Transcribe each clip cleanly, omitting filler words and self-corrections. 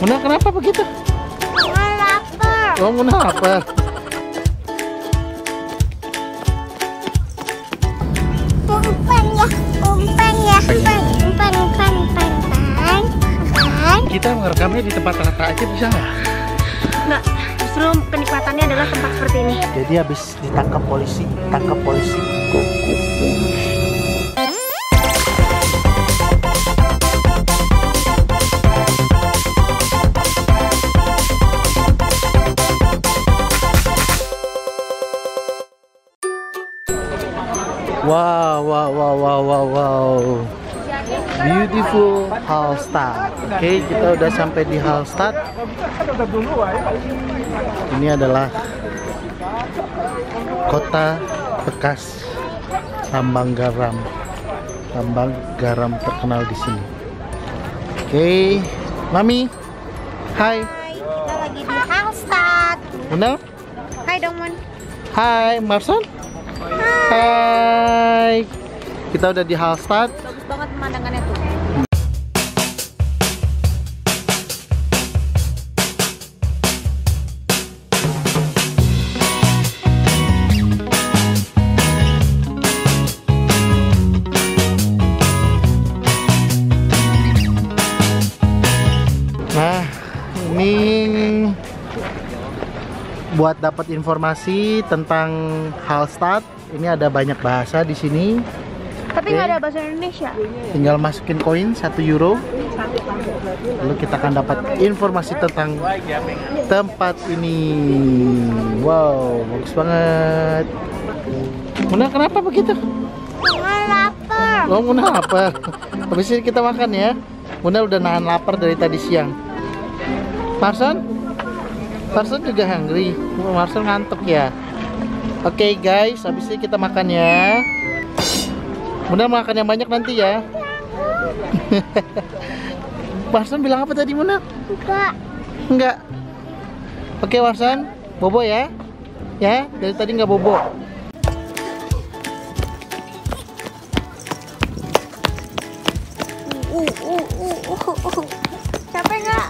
Muna, kenapa begitu? Muna lapar. Oh, Muna lapar. Umpan ya. Kita merekamnya di tempat rata aja bisa nggak? Nggak, justru kenikmatannya adalah tempat seperti ini. Jadi habis ditangkap polisi, Wow. Beautiful Hallstatt. Oke, kita udah sampai di Hallstatt. Ini adalah kota bekas tambang garam terkenal di sini. Oke, Mami, hai. Kita lagi di Hallstatt. Muna, Hai dong, Mon. hai. Marson, hai. Kita udah di Hallstatt. Bagus banget pemandangannya tuh. Nah, ini buat dapat informasi tentang Hallstatt. Ini ada banyak bahasa di sini. Tapi Oke. nggak ada bahasa Indonesia. Tinggal masukin koin 1 euro. Lalu kita akan dapat informasi tentang tempat ini. Wow, bagus banget. Muna, kenapa begitu? Muna lapar. Oh, Muna lapar. Habis ini kita makan ya. Muna udah nahan lapar dari tadi siang. Marson juga hungry. Marson ngantuk ya. Oke guys, habis ini kita makan ya. Muna makan yang banyak nanti ya. Marson bilang apa tadi, Muna? Enggak. Oke, Marson, bobo ya. Ya, dari tadi nggak bobo. Capek nggak?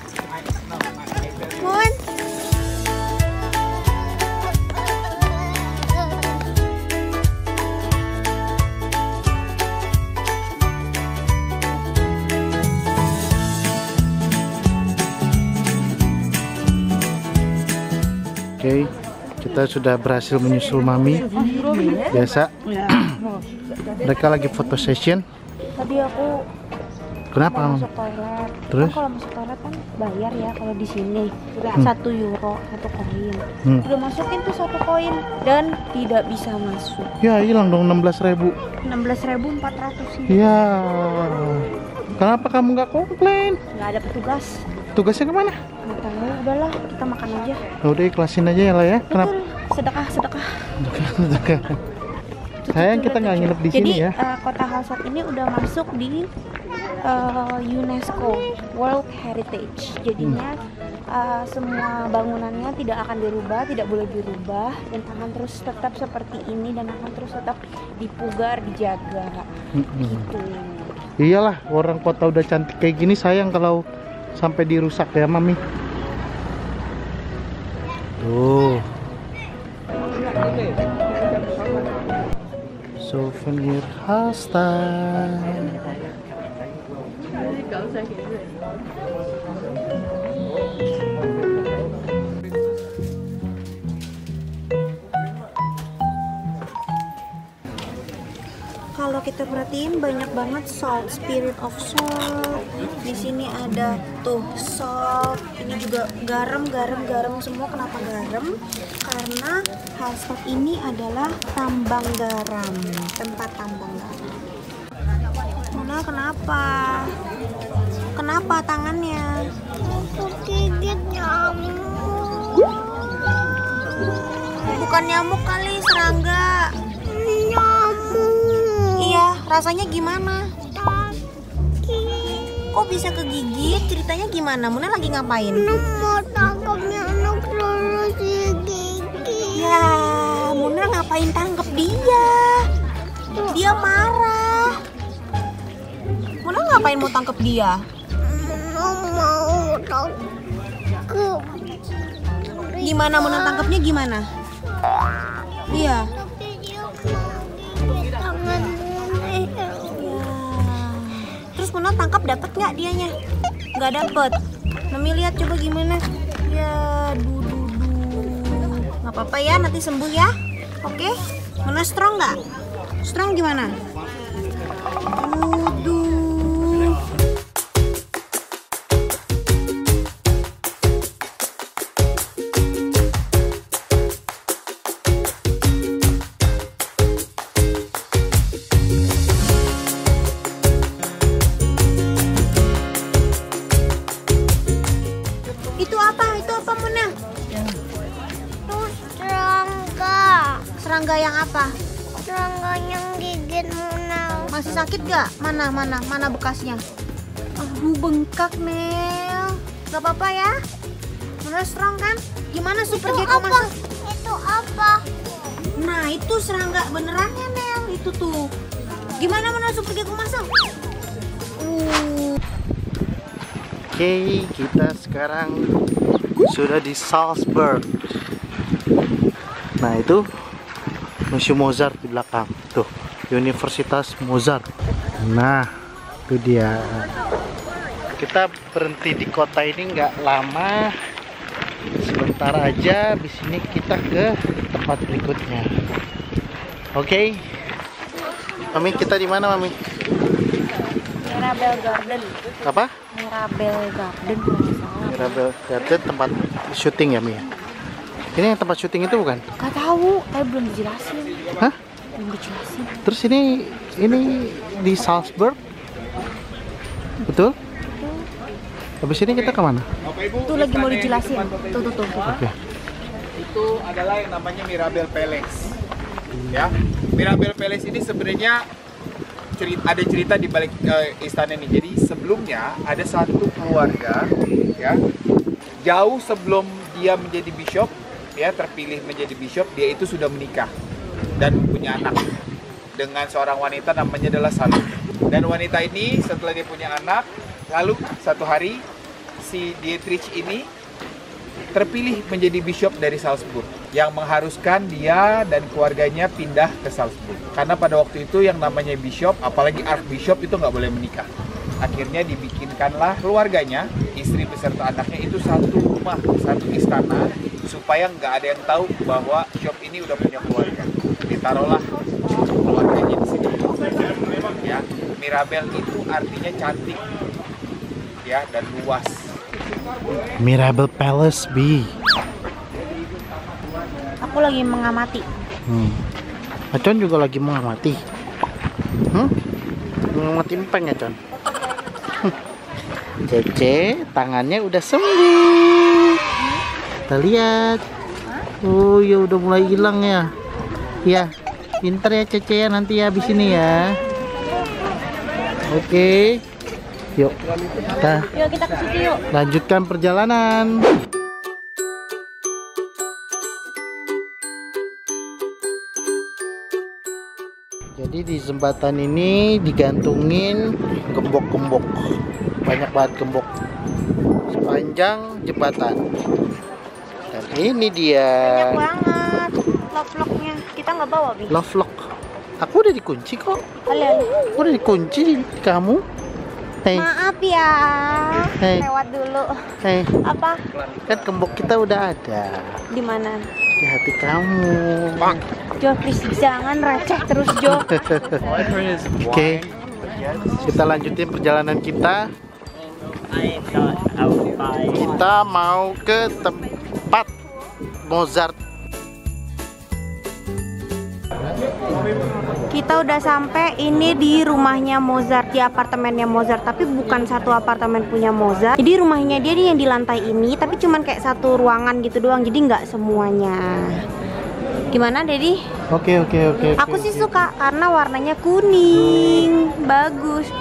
Mon. Oke, kita sudah berhasil menyusul Mami. Biasa. Mereka lagi foto session. Tadi aku Kenapa, Mam? masuk toilet. Terus? Kan kalau masuk toilet kan bayar ya kalau di sini. 1 euro, 1 koin. Udah masukin tuh 1 koin dan tidak bisa masuk. Ya, hilang dong 16.000. 16.400 sih. Ya. Kenapa kamu nggak komplain? Nggak ada petugas. Tugasnya kemana? Nggak tahu, udahlah kita makan aja. Ya udah, ikhlasin aja ya lah ya. Kenapa? Sedekah. Sayang kita nggak nginep di sini ya. Jadi kota Hallstatt ini udah masuk di UNESCO World Heritage. Jadinya semua bangunannya tidak akan dirubah, tidak boleh dirubah, dan akan terus tetap seperti ini dan akan terus tetap dipugar, dijaga. Gitu. Iyalah, orang kota udah cantik kayak gini, sayang kalau sampai dirusak ya, Mami. Tuh. Souvenir Hallstatt. Kalau kita perhatiin banyak banget salt, spirit of salt. Di sini ada tuh salt. Ini juga garam semua. Kenapa garam? Karena Hallstatt ini adalah tambang garam, tempat tambang garam. Muna, kenapa? Kenapa tangannya? Aku gigit nyamuk. Bukan nyamuk kali, serangga. Nyamuk. Iya, rasanya gimana? Sakit. Kok bisa kegigit? Ceritanya gimana? Muna lagi ngapain? Mau tangkapnya anak terus digigit. Ya, Muna ngapain tangkep dia? Dia marah. Muna ngapain mau tangkep dia? Mau tangkap. Gimana Muna tangkapnya gimana? Iya. Tapi dia mau gigit tangan Munel. Terus Muna tangkap dapat nggak dianya? Nggak dapet. Mami lihat coba gimana. Ya, nggak apa-apa ya, nanti sembuh ya. Oke? Muna strong nggak? Strong gimana? Itu apa Muna? Tuh serangga. Serangga yang apa? Serangga yang gigit Munel. Masih sakit gak? Mana bekasnya? Aduh, bengkak Nel. Gak apa-apa ya? Muna strong kan? Gimana super Itu gecko apa? masuk? Itu apa? Nah itu serangga benerannya Nel. Itu tuh. Gimana Muna super gecko masuk? Oke, kita sekarang sudah di Salzburg. Nah itu Museum Mozart di belakang. Tuh, Universitas Mozart. Nah, itu dia. Kita berhenti di kota ini nggak lama. Sebentar aja. Di sini kita ke tempat berikutnya. Oke. Mami, kita di mana, Mami? Mirabel Garden. Apa? Mirabel Garden. Mirabel Garden tempat syuting ya, Mi? Ini yang tempat syuting itu bukan? Gak tahu, tapi belum dijelasin. Hah? Belum dijelasin. Terus ini di Salzburg? Betul? Habis ini kita kemana? Itu lagi mau dijelasin. Tuh. Oke. Itu adalah yang namanya Mirabel Palace. Ya, Mirabel Palace ini sebenarnya ada cerita di balik istana ini. Jadi sebelumnya ada satu keluarga, ya, jauh sebelum dia menjadi bishop, ya, terpilih menjadi bishop, dia itu sudah menikah dan punya anak dengan seorang wanita namanya adalah Salome. Dan wanita ini setelah dia punya anak, lalu satu hari si Dietrich ini terpilih menjadi bishop dari Salzburg, yang mengharuskan dia dan keluarganya pindah ke Salzburg. Karena pada waktu itu yang namanya bishop, apalagi archbishop, itu nggak boleh menikah. Akhirnya dibikinkanlah keluarganya, istri beserta anaknya itu satu rumah, satu istana, supaya nggak ada yang tahu bahwa bishop ini udah punya keluarga. Ditaruhlah keluarganya di sini. Ya, Mirabel itu artinya cantik, ya, dan luas. Mirabel Palace B. Aku lagi mengamati. Acon juga lagi mengamati. Mengamati empeng ya, Con. Cece tangannya udah sembuh. Kita lihat. Oh ya udah mulai hilang ya. Ya, pinter ya Cece ya nanti ya habis ini ya. Oke. Yuk Kita ke situ yuk. lanjutkan perjalanan. Jadi di jembatan ini digantungin gembok-gembok, banyak banget gembok sepanjang jembatan. Dan ini dia Banyak banget lock-locknya. Kita nggak bawa, Bi. love lock. Aku udah dikunci kok. Ale. Aku udah dikunci di kamu. Hei, Maaf ya. Hei. Lewat dulu. hei, Apa? kan gembok kita udah ada Di mana? di hati kamu. Jo, please jangan receh terus, Jo. Oke, kita lanjutin perjalanan kita. Kita mau ke tempat Mozart. Kita udah sampai ini di rumahnya Mozart, di apartemennya Mozart, tapi bukan satu apartemen punya Mozart. Jadi rumahnya dia nih yang di lantai ini, tapi cuman kayak satu ruangan gitu doang, jadi nggak semuanya. Gimana, Dedi? Oke. Aku sih suka karena warnanya kuning, bagus.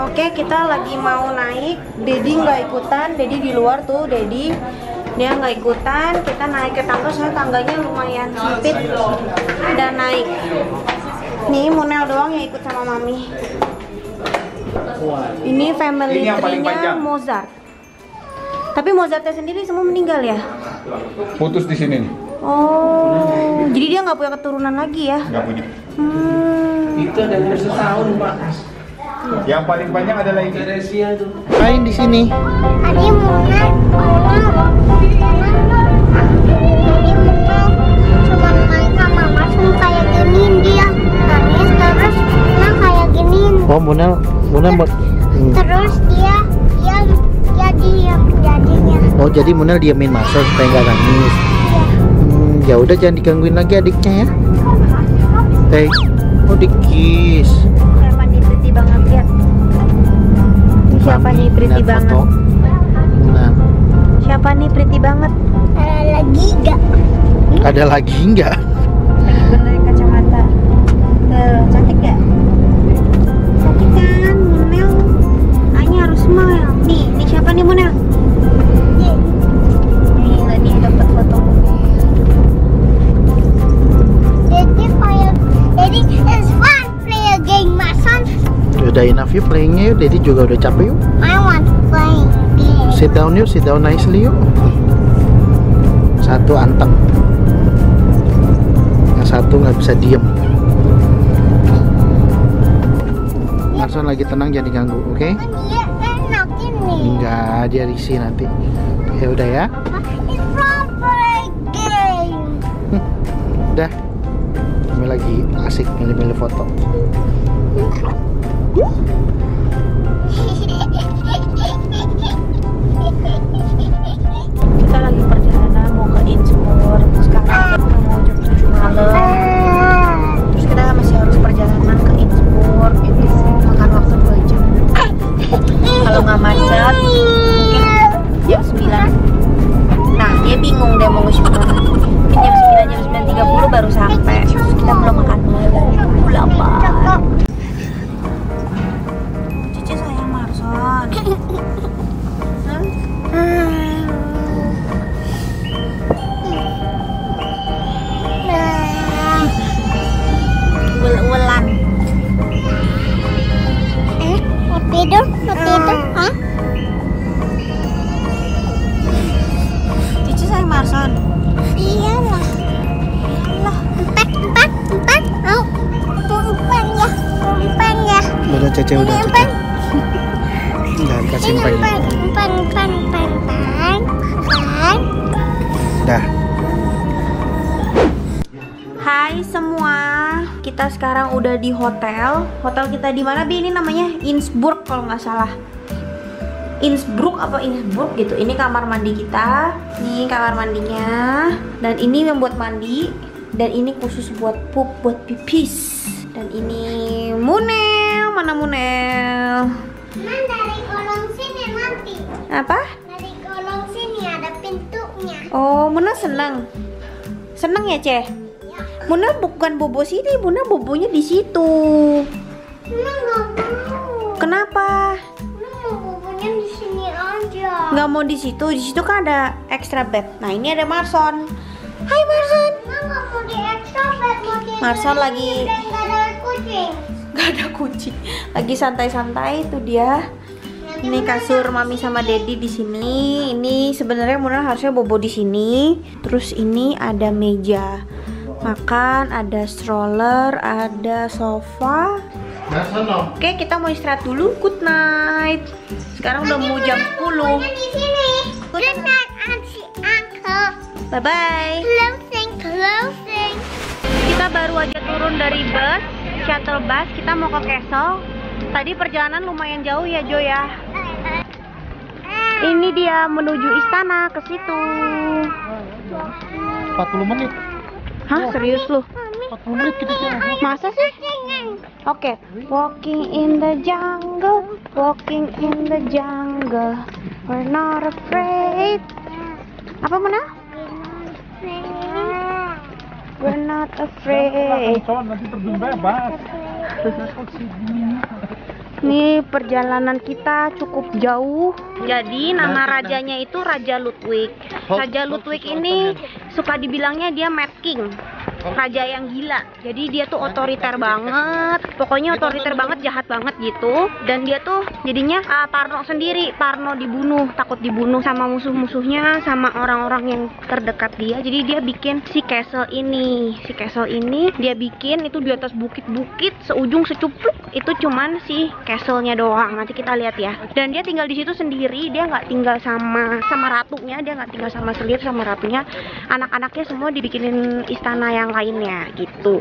Oke, kita lagi mau naik. Dedi nggak ikutan, Dedi di luar tuh, Dedi. Dia nggak ikutan, kita naik ke tangga, soalnya tangganya lumayan sempit dan naik. Nih Munel doang yang ikut sama Mami. Ini family Ini yang paling tree-nya panjang. Mozart. Tapi Mozartnya sendiri semua meninggal ya? putus di sini nih. Oh, jadi dia nggak punya keturunan lagi ya? Nggak punya. Itu ada umur setahun, Pak. Yang paling banyak adalah ini. Teresia tuh. Main di sini. Tadi Muna cuma main sama Marsum kayak giniin dia. Nangis terus nah kayak giniin. Oh, Munel buat. Terus dia diam jadinya. Oh, jadi Munel diamin Marcel supaya nggak nangis. Ya udah jangan digangguin lagi adiknya ya. Oh dikis. Siapa nih pretty banget lihat? Siapa nih pretty banget? Nah, Siapa nih pretty banget? Lagi gak? ada lagi nggak? Lagi benerin kacamata. Cantik gak? Cantik kan, Munel? Hanya harus smile. Nih siapa nih Munel? Nih dapat foto Munel. Jadi is fun play a game, my son. Udah enough yuk playingnya yuk. Daddy juga udah capek yuk. I want to play game. Sit down yuk, sit down nicely yuk. Satu anteng. Yang satu nggak bisa diem. Marson lagi tenang jangan diganggu, oke? Dia enak ini. Enggak, dia risih nanti. Ya udah ya. It's fun play game. Udah. Kami lagi asik milih-milih foto. Kita lagi perjalanan mau ke Innsbruck. Sekarang kita mau jam 7 malam. Terus kita masih harus perjalanan ke Innsbruck. Itu makan waktu 2 jam. Kalau nggak macet mungkin jam 9. Nah dia bingung deh mau ke mana. Mungkin jam 9, jam 9.30 baru sampai. Terus kita belum makan malam. Lapar. Cici sayang Marson. Ulan. Mau tidur? Hah? Cici sayang Marson. Iyalah. Empat. Mau umpan ya. Udah Cece udah Cece. Jangan kasih empan. Umpan. Dah. Hai semua, kita sekarang udah di hotel. Hotel kita di mana Bi? Ini namanya Innsbruck kalau nggak salah. Innsbruck gitu. Ini kamar mandi kita. Nih kamar mandinya. Dan ini yang buat mandi. Dan ini khusus buat pup, buat pipis. Dan ini Munel. Mana Munel? Dari kolong sini nanti. Apa? Dari kolong sini ada pintunya. Oh, Munel senang. Senang ya, Ceh? Munel bukan bobo sini, Munel bobonya di situ. Nggak mau. Kenapa? Mau bubunya di sini aja. Nggak mau di situ kan ada extra bed. Nah ini ada Marson. Hai Marson. Nggak mau di extra bed, mau di Marson dalam lagi ini dan nggak ada kucing. nggak ada kucing, lagi santai-santai itu dia. Ini kasur mami sama daddy di sini. Ini sebenarnya Munel harusnya bobo di sini. Terus ini ada meja makan, ada stroller, ada sofa. Oke, kita mau istirahat dulu. Good night. Sekarang udah mau jam 10. Di sini. Good night, Auntie Uncle. Bye bye. Closing. Kita baru aja turun dari bus, shuttle bus. Kita mau ke Kassel. Tadi perjalanan lumayan jauh ya, Jo ya. Ini dia menuju istana ke situ. 40 menit. Hah, serius lu? 40 menit kita jalan. Masa sih? Oke. Walking in the jungle, we're not afraid. Apa mana? We're not afraid. Nanti terjun bebas. Ini perjalanan kita cukup jauh. Jadi nama rajanya itu Raja Ludwig. Raja Ludwig ini suka dibilangnya dia Mad King. raja yang gila. Jadi dia tuh otoriter banget. Pokoknya otoriter banget, jahat banget gitu. Dan dia tuh jadinya parno sendiri, parno dibunuh, takut dibunuh sama musuh-musuhnya, sama orang-orang yang terdekat dia. Jadi dia bikin si castle ini. Si castle ini dia bikin itu di atas bukit-bukit, seujung secupluk itu cuman si castle-nya doang. Nanti kita lihat ya. Dan dia tinggal di situ sendiri, dia nggak tinggal sama ratunya, dia nggak tinggal sama selir sama ratunya. Anak-anaknya semua dibikinin istana yang lainnya gitu.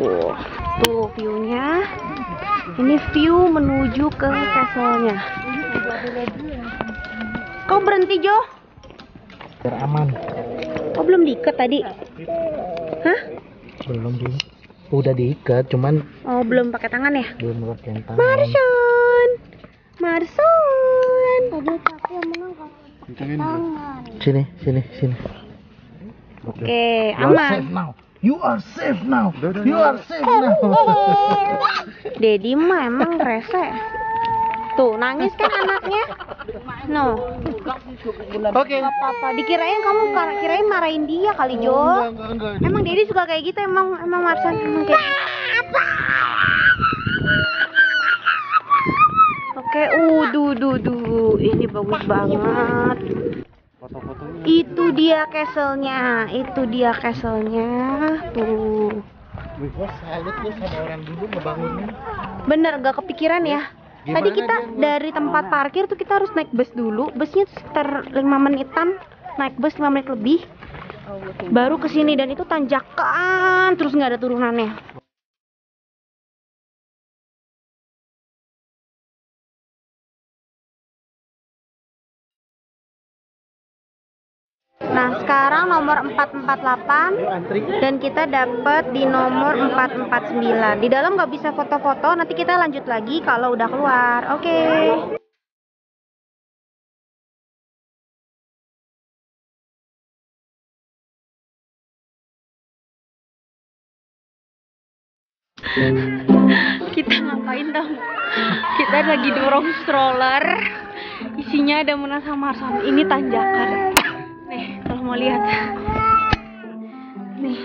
Tuh view-nya. Ini view menuju ke castle-nya. Kau berhenti, Jo? Biar aman. Oh, belum diikat tadi? Hah? Belum di. Udah diikat, cuman Oh, belum pakai tangan ya? belum pakai tangan. Marson. Tadi aku yang menang tangan. Sini, sini, sini. Oke, You are aman. safe now. You are safe now. You are safe now. Dedi mah emang rese. Tuh, nangis kan anaknya? No. Oke. Gak apa-apa. Dikirain kamu kirain marahin dia kali, Jo. Enggak. Emang Dedi suka kayak gitu, emang Marsan emang kayak gitu. Oke, duh. Ini bagus banget. Itu dia castle-nya. Tuh. Wih, gua salut lu sama orang dulu ngebangunin. Bener, gak kepikiran ya. Tadi Gimana kita dia dari tempat parkir tuh kita harus naik bus dulu. Busnya tuh sekitar 5 menitan. Naik bus 5 menit lebih. Baru kesini dan itu tanjakan terus nggak ada turunannya. Nah, sekarang nomor 448 Antri. dan kita dapat di nomor 449. Di dalam nggak bisa foto-foto, nanti kita lanjut lagi kalau udah keluar. Oke. Kita ngapain dong? Kita lagi dorong stroller. Isinya ada Muna sama Marsan. Ini tanjakan. Nih, kalau mau lihat. Nih.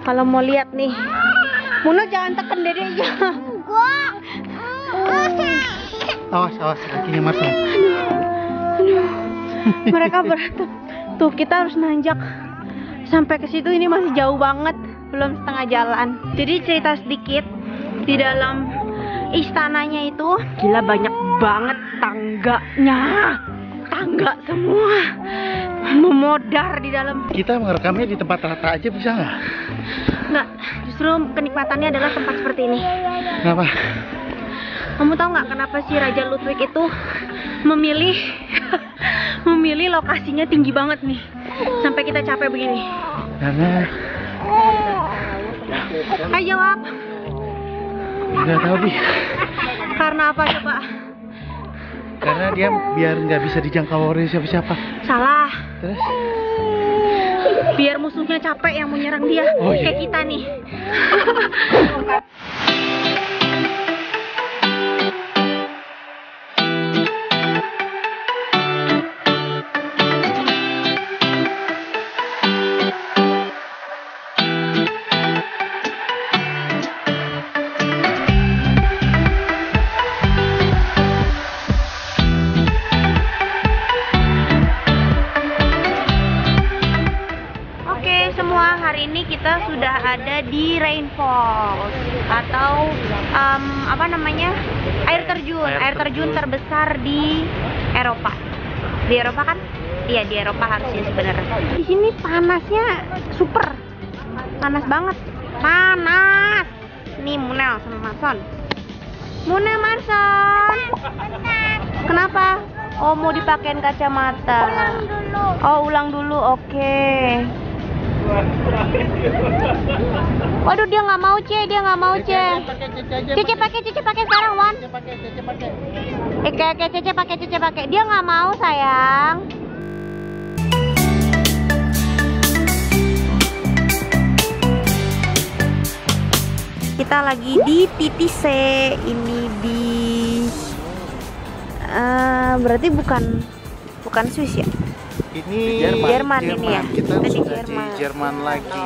Kalau mau lihat nih. Muna jangan tekan dedeknya. Awas kakinya Marsan. Mereka berantem. Tuh, kita harus nanjak sampai ke situ. Ini masih jauh banget, belum setengah jalan. Jadi cerita sedikit, di dalam istananya itu gila banyak banget tangganya. Tangga semua memodar di dalam. Kita merekamnya di tempat rata aja bisa nggak? Nggak, justru kenikmatannya adalah tempat seperti ini. Kenapa? Kamu tahu nggak kenapa si Raja Ludwig itu memilih lokasinya tinggi banget nih, sampai kita capek begini? Karena Ayo jawab. nggak tahu Bi. Karena apa coba? Karena dia biar nggak bisa dijangkau oleh siapa-siapa. Salah. Terus? Biar musuhnya capek yang mau nyerang dia. Oh, iya. Kayak kita nih. Hari ini kita sudah ada di Rainfalls atau apa namanya, air terjun terbesar di Eropa. Di Eropa kan? Iya, di Eropa harusnya sebenarnya. Di sini panasnya super, panas banget, panas. Nih Munel sama Marson. Munel, Marson. Kenapa? Oh, mau dipakein kacamata. Oh, ulang dulu. Oke. Waduh, dia nggak mau Ce. Cece pakai sekarang, Wan. Cece pakai. Dia nggak mau, sayang. Kita lagi di TTC. Ini di berarti bukan Swiss ya? Ini Jerman ini ya. Kita Tadi sudah Jerman. di Jerman lagi.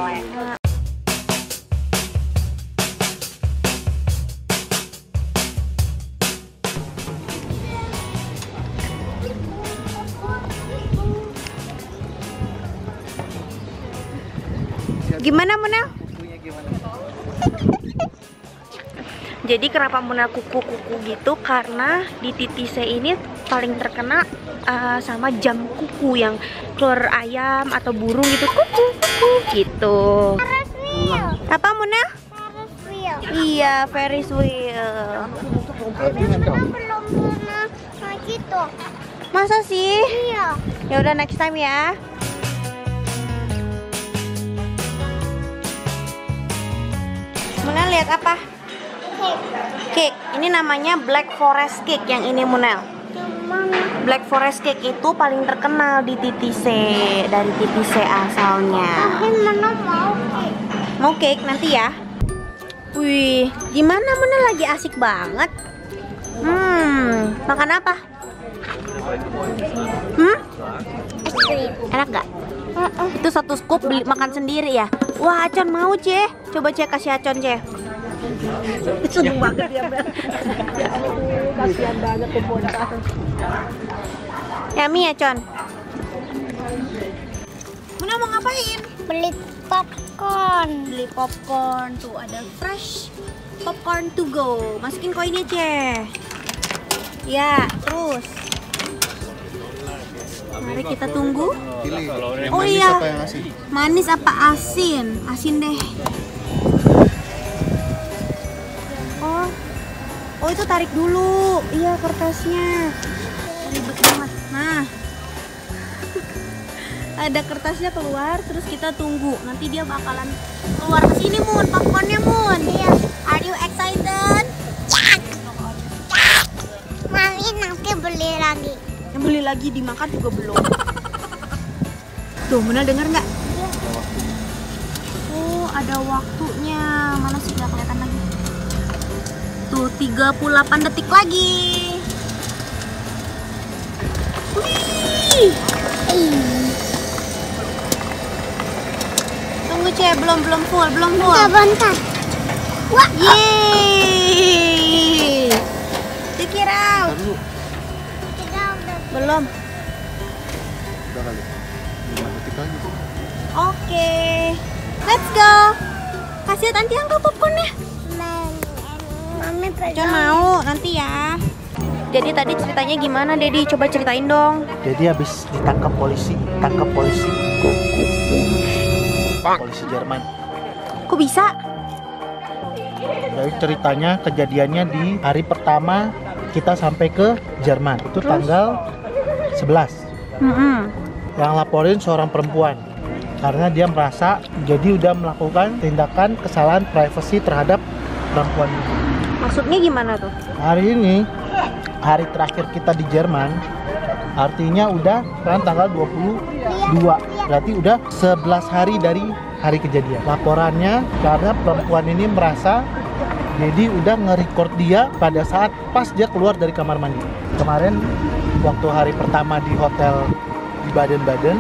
Gimana Munel? Jadi kenapa Munel kuku-kuku gitu? Karena di Titise ini paling terkena sama jam kuku yang keluar ayam atau burung gitu, kuku gitu. Ferris wheel. Apa Munel? Ferris wheel. Iya, Ferris wheel. Kita belum pernah naik itu. Masa sih? Iya. Ya udah next time ya. Munel lihat apa? Cake. Ini namanya Black Forest Cake yang ini Munel. Black Forest Cake itu paling terkenal di Titise, dari Titise asalnya. Tapi mana mau cake? Mau cake nanti ya. Wih, gimana Munel lagi asik banget. Makan apa? Enak gak? Itu satu scoop beli makan sendiri ya. Wah, Acon mau Ce. Coba Ce kasih Acon Ce. Seneng banget dia Bel. Ya ampun, kasihan banget tuh bocah. Yummy ya Con. Muna mau ngapain? Beli popcorn. Beli popcorn. Tuh ada fresh popcorn to go. Masukin koinnya Ce. Ya, terus. Mari kita tunggu. Pilih. Oh iya. Manis apa asin? Asin deh. Oh itu tarik dulu. Iya kertasnya. Ribet banget. Nah. Ada kertasnya keluar, terus kita tunggu. Nanti dia bakalan keluar ke sini Mun, popcornnya Mun. Iya. Are you excited? Mami nanti beli lagi. Beli lagi dimakan juga belum. Tuh, Muna denger nggak? Iya. Oh, ada waktunya. Mana sih nggak kelihatan lagi? Tuh, 38 detik lagi. Wih. Tunggu Ce, belum full. Bentar. Wah. Yeay. Check it out. Kita udah. Belum. Udah kali. 5 detik lagi. Oke. Let's go. Kasih Tanti Angka popcornnya. Mami Con pegang. mau nanti ya. Jadi tadi ceritanya gimana Dedi? Coba ceritain dong. Jadi habis ditangkap polisi, polisi Jerman. Kok bisa? Jadi ceritanya kejadiannya di hari pertama kita sampai ke Jerman. Itu tanggal 11. Yang laporin seorang perempuan karena dia merasa jadi udah melakukan tindakan kesalahan privasi terhadap perempuan ini. Maksudnya gimana tuh? Hari ini hari terakhir kita di Jerman, artinya udah kan tanggal 22, berarti udah 11 hari dari hari kejadian. Laporannya karena perempuan ini merasa jadi udah nge-record dia pada saat pas dia keluar dari kamar mandi. Kemarin waktu hari pertama di hotel di Baden-Baden,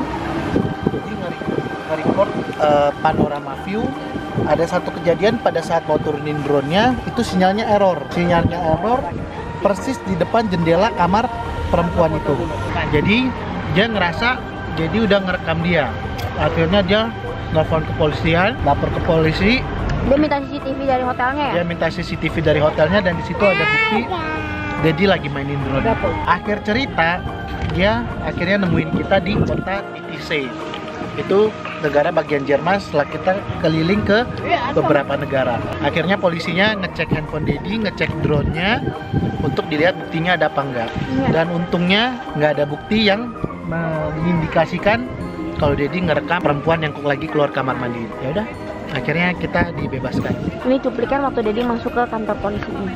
jadi nge-record panorama view. Ada satu kejadian pada saat mau turunin drone-nya, itu sinyalnya error persis di depan jendela kamar perempuan itu. Nah, jadi dia ngerasa jadi udah ngerekam dia. Akhirnya dia nelfon kepolisian, lapor ke polisi. Dia minta CCTV dari hotelnya ya? Dia minta CCTV dari hotelnya dan di situ ada bukti Dedi lagi mainin drone. Akhir cerita, dia akhirnya nemuin kita di kota Titise. Itu negara bagian Jerman setelah kita keliling ke beberapa negara. Akhirnya polisinya ngecek handphone Dedi, ngecek drone-nya untuk dilihat buktinya ada apa enggak. Dan untungnya nggak ada bukti yang mengindikasikan kalau Dedi ngerekam perempuan yang lagi keluar kamar mandi. Ya udah, akhirnya kita dibebaskan. Ini cuplikan waktu Dedi masuk ke kantor polisi ini.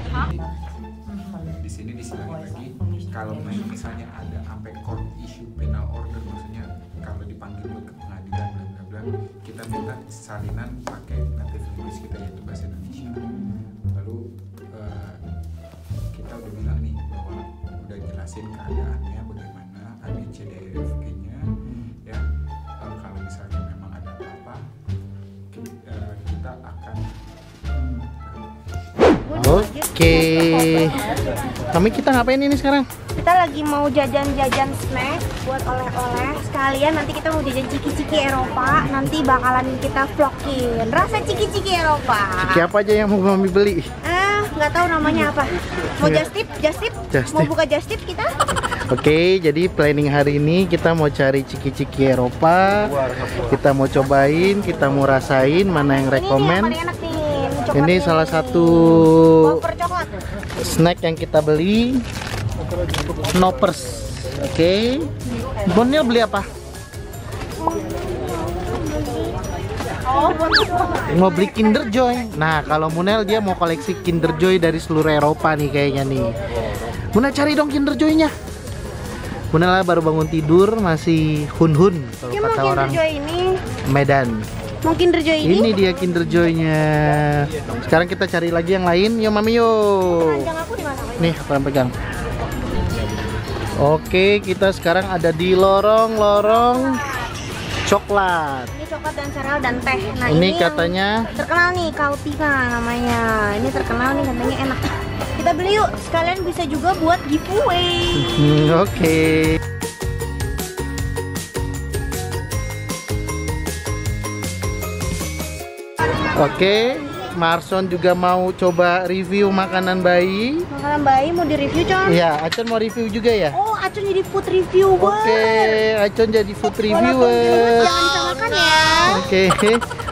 Di sini lagi kalau misalnya ada sampai court issue penal order, maksudnya kalau dipanggil buat ke pengadilan bla bla bla, kita minta salinan pakai native language kita yaitu bahasa Indonesia. Lalu kita udah bilang nih bahwa udah jelasin keadaannya bagaimana ABCDEFG-nya ya. Kalau misalnya memang ada apa-apa kita akan Oke. Kami kita ngapain ini sekarang? Kita lagi mau jajan-jajan snack buat oleh-oleh. Sekalian nanti kita mau jajan ciki-ciki Eropa. Nanti bakalan kita vlogin rasa ciki-ciki Eropa. Siapa aja yang mau Mami beli? Nggak tahu namanya apa. Mau Nggak. just tip? Just Mau tip. buka just tip kita? Oke, jadi planning hari ini kita mau cari ciki-ciki Eropa. Kita mau cobain, kita mau rasain mana yang Ini nih yang rekomen. paling enak nih. Coklat Ini nih. salah satu Wafer coklat. snack yang kita beli. Snoppers. Oke. Bonil beli apa? Oh, Mau beli Kinder Joy. Nah, kalau Munel dia mau koleksi Kinder Joy dari seluruh Eropa nih kayaknya nih. Munel cari dong Kinder Joy-nya. Munel baru bangun tidur, masih hun-hun kalau dia mau kata Kinder orang Joy ini. Medan. Mau Kinder Joy ini? Ini dia Kinder Joy-nya. Sekarang kita cari lagi yang lain. Yo Mami yo. Panjang aku di mana? Nih, pegang pegang. Oke, kita sekarang ada di lorong-lorong coklat. Ini coklat dan sereal dan teh. Nah, Ini yang katanya terkenal nih, Kautika namanya. Ini terkenal nih, katanya enak. Kita beli yuk, sekalian bisa juga buat giveaway. Oke. Oke, Marson juga mau coba review makanan bayi. Makanan bayi mau di-review, Con? Ya, Acon mau review juga ya? Oh, Acun jadi food reviewer. Oke, Acon jadi food Walaupun reviewer. jangan disamakan ya. Oke,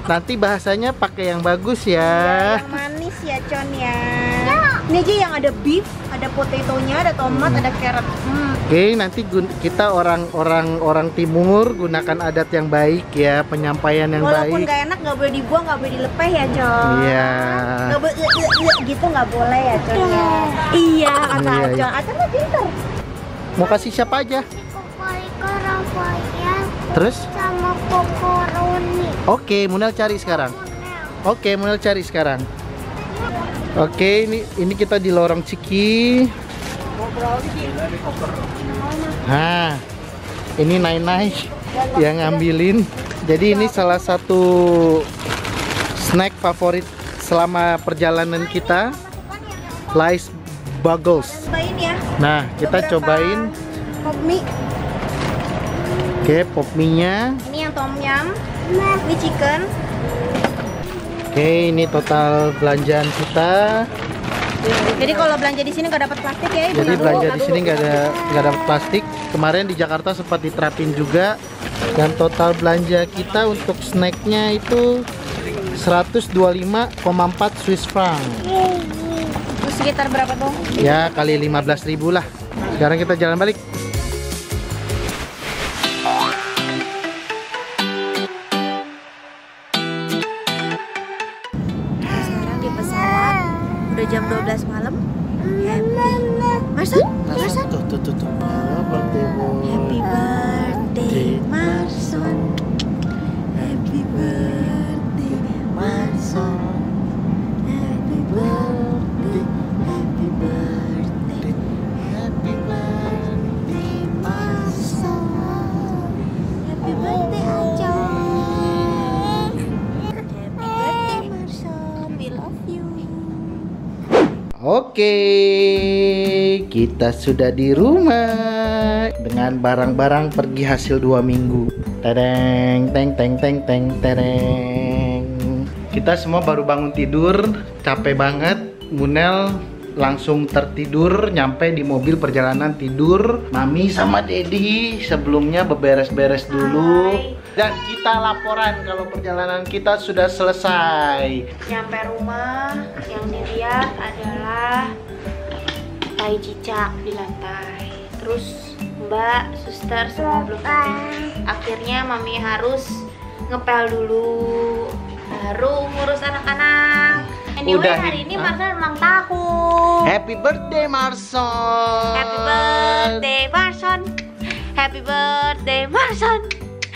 nanti bahasanya pakai yang bagus ya. Yang manis ya, Con ya. Ini aja yang ada beef, ada potato-nya, ada tomat, ada carrot. Oke, nanti kita orang timur gunakan adat yang baik ya, penyampaian yang Walaupun baik. gak enak, gak boleh dibuang, gak boleh dilepeh ya, Con. Iya. Gak boleh gitu, gak boleh ya, Con ya. Iya, kata Iya, Acon. Acon mah pintar. Mau kasih siapa aja? Kokoriko Rafael Terus? sama Kokoroni. Oke, Munel cari sekarang. Oke, Munel cari sekarang. Oke, ini kita di lorong Ciki. Nah, ini Nai yang ngambilin. Jadi ini salah satu snack favorit selama perjalanan kita, Lays Buggles. Cobain ya. Nah, kita cobain. Pop mie. Oke, pop mie-nya. Ini yang tom yum. Ini chicken. Oke, ini total belanjaan kita. Jadi kalau belanja di sini nggak dapat plastik ya, Ibu. Jadi belanja di sini nggak dapat plastik. Kemarin di Jakarta sempat diterapin juga. Dan total belanja kita untuk snacknya itu 125,4 Swiss franc. Terus sekitar berapa tuh? Ya kali 15.000 lah. Sekarang kita jalan balik. Sekarang di pesawat udah jam 12 malam. Happy. Marson? Marson? Tuh. Oh, birthday boy. Happy birthday, Marson. Happy birthday, Marson. Happy birthday, happy birthday, happy birthday, Marson. Happy birthday, Acon. Happy birthday, Marson. We love you. Oke, kita sudah di rumah dengan barang-barang pergi hasil 2 minggu. Tereng, teng. Kita semua baru bangun tidur, capek banget. Munel langsung tertidur, nyampe di mobil perjalanan tidur. Mami sama Dedi sebelumnya beberes-beres dulu. Dan kita laporan kalau perjalanan kita sudah selesai. Nyampe rumah, yang dilihat adalah tai cicak di lantai. Terus Mbak, suster semua belum datang. Akhirnya Mami harus ngepel dulu, baru ngurus anak-anak. Anyway, Udah, hari ini hah? Marson ulang tahun. Happy birthday Marson. Happy birthday, Marson. Happy birthday, Marson.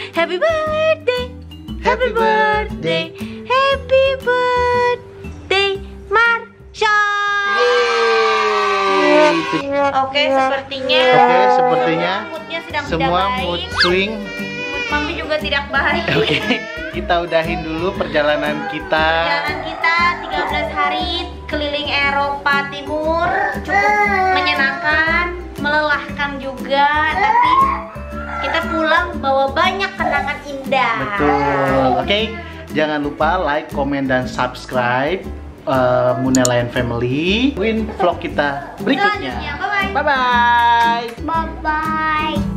Happy birthday. Happy birthday. Happy birthday, Marson. Oke, sepertinya moodnya sedang semua tidak mood baik. swing. Mood Mami juga tidak baik. Oke, kita udahin dulu perjalanan kita. Perjalanan kita 13 hari keliling Eropa Timur, cukup menyenangkan, melelahkan juga, tapi kita pulang bawa banyak kenangan indah. Betul. Oke, jangan lupa like, komen, dan subscribe Muna Lion Family. Win vlog kita berikutnya. Bye bye. Bye bye. Bye bye.